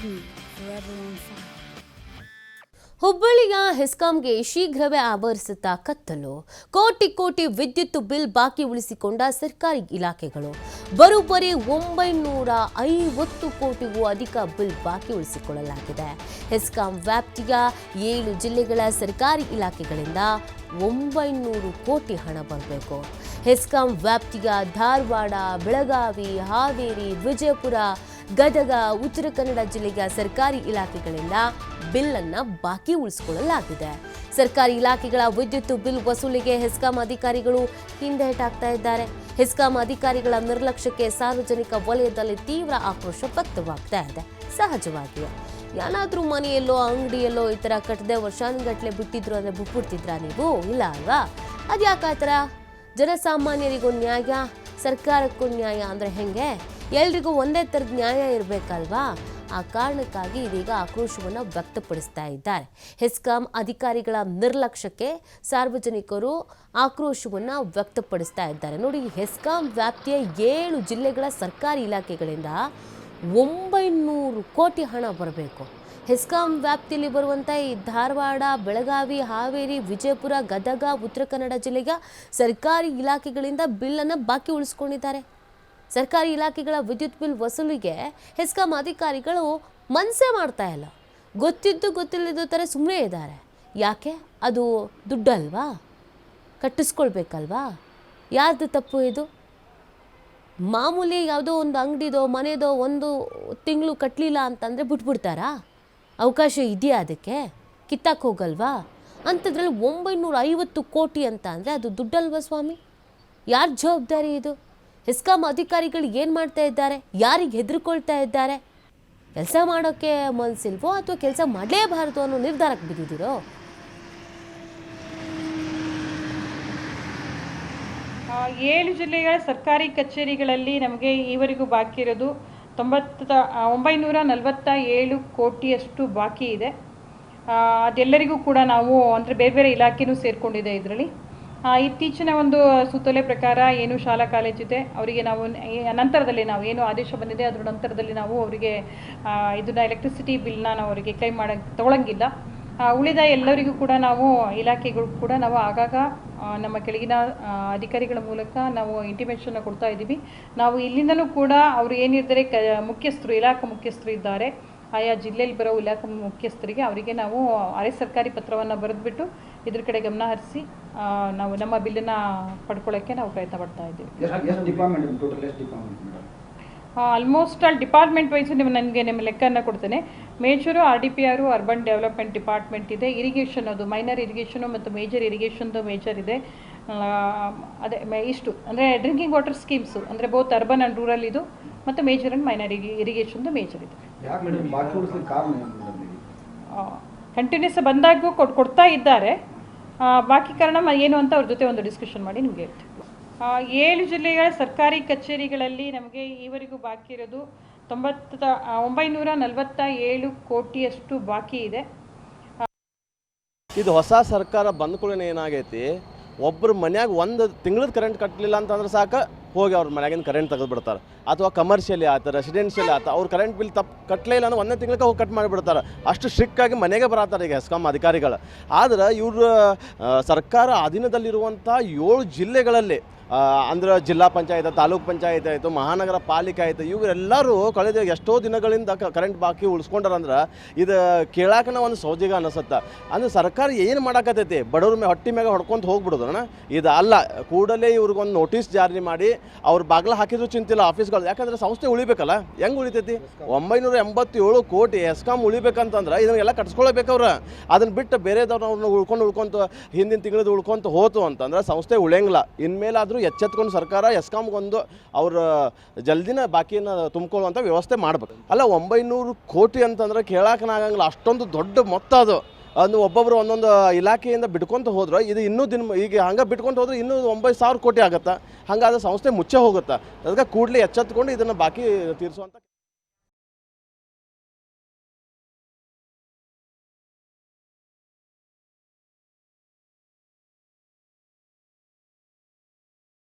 me forever on fire. ಹುಬ್ಬಳ್ಳಿಯ ಹೆಸ್ಕಾಂಗೆ ಶೀಘ್ರವೇ ಆವರಿಸುತ್ತಾ ಕತ್ತಲು. ಕೋಟಿ ಕೋಟಿ ವಿದ್ಯುತ್ ಬಿಲ್ ಬಾಕಿ ಉಳಿಸಿಕೊಂಡ ಸರ್ಕಾರಿ ಇಲಾಖೆಗಳು. ಬರೋಬ್ಬರಿ 950 ಕೋಟಿಗೂ ಅಧಿಕ ಬಿಲ್ ಬಾಕಿ ಉಳಿಸಿಕೊಳ್ಳಲಾಗಿದೆ. ಹೆಸ್ಕಾಂ ವ್ಯಾಪ್ತಿಯ 7 ಜಿಲ್ಲೆಗಳ ಸರ್ಕಾರಿ ಇಲಾಖೆಗಳಿಂದ 900 ಕೋಟಿ ಹಣ ಬರಬೇಕು. ಹೆಸ್ಕಾಂ ವ್ಯಾಪ್ತಿಯ ಧಾರವಾಡ, ಬೆಳಗಾವಿ, ಹಾವೇರಿ, ವಿಜಯಪುರ, ಗದಗ, ಉತ್ತರ ಕನ್ನಡ ಜಿಲ್ಲೆಯ ಸರ್ಕಾರಿ ಇಲಾಖೆಗಳಿಂದ ಬಿಲ್ ಅನ್ನು ಬಾಕಿ ಉಳಿಸಿಕೊಳ್ಳಲಾಗಿದೆ. ಸರ್ಕಾರಿ ಇಲಾಖೆಗಳ ವಿದ್ಯುತ್ ಬಿಲ್ ವಸೂಲಿಗೆ ಹೆಸ್ಕಾಂ ಅಧಿಕಾರಿಗಳು ಹಿಂದೇಟಾಗ್ತಾ ಇದ್ದಾರೆ. ಹೆಸ್ಕಾಂ ಅಧಿಕಾರಿಗಳ ನಿರ್ಲಕ್ಷ್ಯಕ್ಕೆ ಸಾರ್ವಜನಿಕ ವಲಯದಲ್ಲಿ ತೀವ್ರ ಆಕ್ರೋಶ ವ್ಯಕ್ತವಾಗ್ತಾ ಇದೆ. ಸಹಜವಾಗಿಯೇ ಏನಾದ್ರೂ ಮನೆಯಲ್ಲೋ ಅಂಗಡಿಯಲ್ಲೋ ಈ ಥರ ಕಟ್ಟದೆ ವರ್ಷಾನುಗಟ್ಲೆ ಬಿಟ್ಟಿದ್ರು ಅಂದರೆ ಬಿಟ್ಬಿಡ್ತಿದ್ರಾ ನೀವು? ಇಲ್ಲ ಅಲ್ವಾ? ಅದ್ಯಾಕೆ ಆ ಥರ? ಜನಸಾಮಾನ್ಯರಿಗೂ ನ್ಯಾಯ, ಸರ್ಕಾರಕ್ಕೂ ನ್ಯಾಯ ಅಂದರೆ ಹೆಂಗೆ? ಎಲ್ರಿಗೂ ಒಂದೇ ಥರದ ನ್ಯಾಯ ಇರಬೇಕಲ್ವಾ? ಆ ಕಾರಣಕ್ಕಾಗಿ ಇದೀಗ ಆಕ್ರೋಶವನ್ನು ವ್ಯಕ್ತಪಡಿಸ್ತಾ ಇದ್ದಾರೆ. ಹೆಸ್ಕಾಂ ಅಧಿಕಾರಿಗಳ ನಿರ್ಲಕ್ಷ್ಯಕ್ಕೆ ಸಾರ್ವಜನಿಕರು ಆಕ್ರೋಶವನ್ನು ವ್ಯಕ್ತಪಡಿಸ್ತಾ ಇದ್ದಾರೆ. ನೋಡಿ, ಹೆಸ್ಕಾಂ ವ್ಯಾಪ್ತಿಯ 7 ಜಿಲ್ಲೆಗಳ ಸರ್ಕಾರಿ ಇಲಾಖೆಗಳಿಂದ 900 ಕೋಟಿ ಹಣ ಬರಬೇಕು. ಹೆಸ್ಕಾಂ ವ್ಯಾಪ್ತಿಯಲ್ಲಿ ಬರುವಂಥ ಈ ಧಾರವಾಡ, ಬೆಳಗಾವಿ, ಹಾವೇರಿ, ವಿಜಯಪುರ, ಗದಗ, ಉತ್ತರ ಕನ್ನಡ ಜಿಲ್ಲೆಯ ಸರ್ಕಾರಿ ಇಲಾಖೆಗಳಿಂದ ಬಿಲ್ಲನ್ನು ಬಾಕಿ ಉಳಿಸ್ಕೊಂಡಿದ್ದಾರೆ. ಸರ್ಕಾರಿ ಇಲಾಖೆಗಳ ವಿದ್ಯುತ್ ಬಿಲ್ ವಸೂಲಿಗೆ ಹೆಸ್ಕಾಂ ಅಧಿಕಾರಿಗಳು ಮನಸ್ಸೇ ಮಾಡ್ತಾ ಇಲ್ಲ. ಗೊತ್ತಿದ್ದು ಗೊತ್ತಿಲ್ಲದ ಥರ ಸುಮ್ಮನೆ ಇದ್ದಾರೆ. ಯಾಕೆ? ಅದು ದುಡ್ಡಲ್ವಾ? ಕಟ್ಟಿಸ್ಕೊಳ್ಬೇಕಲ್ವಾ? ಯಾರ್ದು ತಪ್ಪು ಇದು? ಮಾಮೂಲಿ ಯಾವುದೋ ಒಂದು ಅಂಗಡಿದೋ ಮನೆದೋ 1 ತಿಂಗಳು ಕಟ್ಟಲಿಲ್ಲ ಅಂತಂದರೆ ಬಿಟ್ಬಿಡ್ತಾರಾ? ಅವಕಾಶ ಇದೆಯಾ ಅದಕ್ಕೆ? ಕಿತ್ತಕ್ಕೆ ಹೋಗಲ್ವಾ? ಅಂಥದ್ರಲ್ಲಿ 950 ಕೋಟಿ ಅಂತ ಅಂದರೆ ಅದು ದುಡ್ಡಲ್ವಾ ಸ್ವಾಮಿ? ಯಾರ ಜವಾಬ್ದಾರಿ ಇದು? ಹೆಸ್ಕಾಂ ಅಧಿಕಾರಿಗಳು ಏನು ಮಾಡ್ತಾ ಇದ್ದಾರೆ? ಯಾರಿಗೆ ಹೆದರ್ಕೊಳ್ತಾ ಇದ್ದಾರೆ? ಕೆಲಸ ಮಾಡೋಕ್ಕೆ ಮನಸ್ಸಿಲ್ವೋ ಅಥವಾ ಕೆಲಸ ಮಾಡಲೇಬಾರದು ಅನ್ನೋ ನಿರ್ಧಾರಕ್ಕೆ ಬಿದ್ದಿದ್ದೀರೋ? 7 ಜಿಲ್ಲೆಗಳ ಸರ್ಕಾರಿ ಕಚೇರಿಗಳಲ್ಲಿ ನಮಗೆ ಈವರೆಗೂ ಬಾಕಿ ಇರೋದು 947 ಕೋಟಿಯಷ್ಟು ಬಾಕಿ ಇದೆ. ಅದೆಲ್ಲರಿಗೂ ಕೂಡ ನಾವು ಅಂದರೆ ಬೇರೆ ಬೇರೆ ಇಲಾಖೆನೂ ಸೇರಿಕೊಂಡಿದೆ ಇದರಲ್ಲಿ. ಇತ್ತೀಚಿನ ಒಂದು ಸುತ್ತೋಲೆ ಪ್ರಕಾರ ಏನು ಶಾಲಾ ಕಾಲೇಜಿದೆ ಅವರಿಗೆ ನಾವು ನಂತರದಲ್ಲಿ ನಾವು ಏನು ಆದೇಶ ಬಂದಿದೆ ಅದರ ನಂತರದಲ್ಲಿ ನಾವು ಅವರಿಗೆ ಇದನ್ನು ಎಲೆಕ್ಟ್ರಿಸಿಟಿ ಬಿಲ್ನ ನಾವು ಅವರಿಗೆ ಕ್ಲೈಮ್ ತೊಗೊಳಂಗಿಲ್ಲ. ಉಳಿದ ಎಲ್ಲರಿಗೂ ಕೂಡ ನಾವು ಇಲಾಖೆಗಳು ಕೂಡ ನಾವು ಆಗಾಗ ನಮ್ಮ ಕೆಳಗಿನ ಅಧಿಕಾರಿಗಳ ಮೂಲಕ ನಾವು ಇಂಟಿಮೇಷನ್ನ ಕೊಡ್ತಾ ಇದ್ದೀವಿ. ನಾವು ಇಲ್ಲಿಂದಲೂ ಕೂಡ ಅವರು ಏನಿರ್ತಾರೆ ಮುಖ್ಯಸ್ಥರು, ಇಲಾಖೆ ಮುಖ್ಯಸ್ಥರು ಇದ್ದಾರೆ, ಆಯಾ ಜಿಲ್ಲೆಯಲ್ಲಿ ಬರೋ ಇಲಾಖೆ ಮುಖ್ಯಸ್ಥರಿಗೆ ಅವರಿಗೆ ನಾವು ಅರೆ ಸರ್ಕಾರಿ ಪತ್ರವನ್ನು ಬರೆದುಬಿಟ್ಟು ಇದ್ರ ಕಡೆ ಗಮನ ಹರಿಸಿ ನಾವು ನಮ್ಮ ಬಿಲ್ಲನ್ನು ಪಡ್ಕೊಳ್ಳೋಕ್ಕೆ ನಾವು ಪ್ರಯತ್ನ ಪಡ್ತಾ ಇದ್ದೀವಿ. ಆಲ್ಮೋಸ್ಟ್ ಆಲ್ ಡಿಪಾರ್ಟ್ಮೆಂಟ್ ವೈಸ್ ನನಗೆ ನಿಮ್ಮ ಲೆಕ್ಕನ್ನು ಕೊಡ್ತೇನೆ. Major RDPR urban development department ಇದೆ. ಇರಿಗೇಷನ್ ಅದು ಮೈನರ್ ಇರಿಗೇಷನು ಮತ್ತು ಮೇಜರ್ ಇರಿಗೇಷನ್ದು ಮೇಜರ್ ಇದೆ. ಅದೇ ಇಷ್ಟು ಅಂದರೆ ಡ್ರಿಂಕಿಂಗ್ ವಾಟರ್ ಸ್ಕೀಮ್ಸು ಅಂದರೆ ಬೋತ್ ಅರ್ಬನ್ ಆ್ಯಂಡ್ ರೂರಲ್ ಇದು ಮತ್ತು ಮೇಜರ್ ಆ್ಯಂಡ್ ಮೈನರ್ ಇರಿಗೇಷನ್ದು ಮೇಜರ್ ಇದೆ. ಕಂಟಿನ್ಯೂಸ್ ಬಂದಾಗೂ ಕೊಡ್ತಾ ಇದ್ದಾರೆ. ಬಾಕಿ ಕಾರಣ ಏನು ಅಂತ ಅವ್ರ ಜೊತೆ ಒಂದು ಡಿಸ್ಕಷನ್ ಮಾಡಿ ನಿಮಗೆ ಹೇಳ್ತೀವಿ. 7 ಜಿಲ್ಲೆಗಳ ಸರ್ಕಾರಿ ಕಚೇರಿಗಳಲ್ಲಿ ನಮಗೆ ಈವರೆಗೂ ಬಾಕಿ ಇರೋದು 947 ಕೋಟಿಯಷ್ಟು ಬಾಕಿ ಇದೆ. ಇದು ಹೊಸ ಸರ್ಕಾರ ಬಂದ ಕೂಡಲೇ ಏನಾಗೈತಿ, ಒಬ್ಬರು ಮನ್ಯಾಗ 1 ತಿಂಗಳದ ಕರೆಂಟ್ ಕಟ್ಟಲಿಲ್ಲ ಅಂತಂದ್ರೆ ಸಾಕು ಹೋಗಿ ಅವ್ರ ಮನ್ಯಾಗಿನ ಕರೆಂಟ್ ತೆಗೆದುಬಿಡ್ತಾರೆ. ಅಥವಾ ಕಮರ್ಷಿಯಲಿ ಆಯ್ತು, ರೆಸಿಡೆನ್ಷಿಯಲಿ ಆಯ್ತು, ಅವ್ರು ಕರೆಂಟ್ ಬಿಲ್ ಕಟ್ಟಲೇ ಇಲ್ಲ ಅಂದ್ರೆ 1 ತಿಂಗಳಿಗೆ ಹೋಗಿ ಕಟ್ ಮಾಡಿಬಿಡ್ತಾರೆ. ಅಷ್ಟು ಸ್ಟ್ರಿಕ್ಟಾಗಿ ಮನೆಗೆ ಬರತ್ತಾರೆ ಈಗ ಹೆಸ್ಕಾಂ ಅಧಿಕಾರಿಗಳು. ಆದ್ರೆ ಇವರು ಸರ್ಕಾರ ಅಧೀನದಲ್ಲಿರುವಂಥ 7 ಜಿಲ್ಲೆಗಳಲ್ಲಿ ಅಂದ್ರೆ ಜಿಲ್ಲಾ ಪಂಚಾಯತ್, ತಾಲೂಕು ಪಂಚಾಯತ್ ಆಯಿತು, ಮಹಾನಗರ ಪಾಲಿಕೆ ಆಯಿತು, ಇವರೆಲ್ಲರೂ ಕಳೆದ ಎಷ್ಟೋ ದಿನಗಳಿಂದ ಕರೆಂಟ್ ಬಾಕಿ ಉಳಿಸ್ಕೊಂಡ್ರಂದ್ರೆ ಇದು ಕೇಳಾಕನ ಒಂದು ಸೌಜಿಗ ಅನಿಸುತ್ತೆ. ಅಂದ್ರೆ ಸರ್ಕಾರ ಏನು ಮಾಡಾಕತ್ತೈತಿ, ಬಡವ್ರ ಮೇಲೆ ಹೊಟ್ಟೆ ಮ್ಯಾಗ ಹೊಡ್ಕೊಂತ ಹೋಗ್ಬಿಡೋದಣ್ಣ. ಇದು ಅಲ್ಲ, ಕೂಡಲೇ ಇವ್ರಿಗೊಂದು ನೋಟಿಸ್ ಜಾರಿ ಮಾಡಿ ಅವ್ರು ಬಾಗಿಲು ಹಾಕಿದ್ರು ಚಿಂತಿಲ್ಲ ಆಫೀಸ್ಗಳು. ಯಾಕಂದ್ರೆ ಸಂಸ್ಥೆ ಉಳಿಬೇಕಲ್ಲ, ಹೆಂಗೆ ಉಳಿತೈತಿ? 987 ಕೋಟಿ ಹೆಸ್ಕಾಂ ಉಳಿಬೇಕಂತಂದ್ರೆ ಇದನ್ನೆಲ್ಲ ಕಟ್ಸ್ಕೊಳ್ಬೇಕು ಅವ್ರು. ಅದನ್ನು ಬಿಟ್ಟು ಬೇರೆದವ್ರನ್ನ ಉಳ್ಕೊಂತ ಹಿಂದಿನ ತಿಂಗಳದ್ದು ಉಳ್ಕೊಂತ ಹೋತು ಅಂತಂದ್ರೆ ಸಂಸ್ಥೆ ಉಳಿಯಂಗಿಲ್ಲ. ಇನ್ಮೇಲಾದರೂ ಎಚ್ಚೆತ್ಕೊಂಡು ಸರ್ಕಾರ ಹೆಸ್ಕಾಂಗೊಂದು ಅವ್ರ ಜಲ್ದಿನ ಬಾಕಿಯನ್ನು ತುಂಬಿಕೊಳ್ಳುವಂಥ ವ್ಯವಸ್ಥೆ ಮಾಡ್ಬೇಕು. ಅಲ್ಲ, 900 ಕೋಟಿ ಅಂತಂದ್ರೆ ಕೇಳಾಕನಾಗಂಗಿಲ್ಲ, ಅಷ್ಟೊಂದು ದೊಡ್ಡ ಮೊತ್ತ ಅದು. ಒಬ್ಬೊಬ್ಬರು ಒಂದೊಂದು ಇಲಾಖೆಯಿಂದ ಬಿಟ್ಕೊಂತ ಹೋದ್ರೆ ಇದು ಇನ್ನೂ ಈಗ ಹಂಗೆ ಬಿಟ್ಕೊಂಡು ಹೋದ್ರೆ ಇನ್ನೂ 9,000 ಕೋಟಿ ಆಗುತ್ತೆ. ಹಂಗಾದ್ರೆ ಸಂಸ್ಥೆ ಮುಚ್ಚೆ ಹೋಗುತ್ತೆ. ಅದಕ್ಕೆ ಕೂಡಲೇ ಎಚ್ಚೆತ್ಕೊಂಡು ಇದನ್ನು ಬಾಕಿ ತೀರಿಸುವಂಥ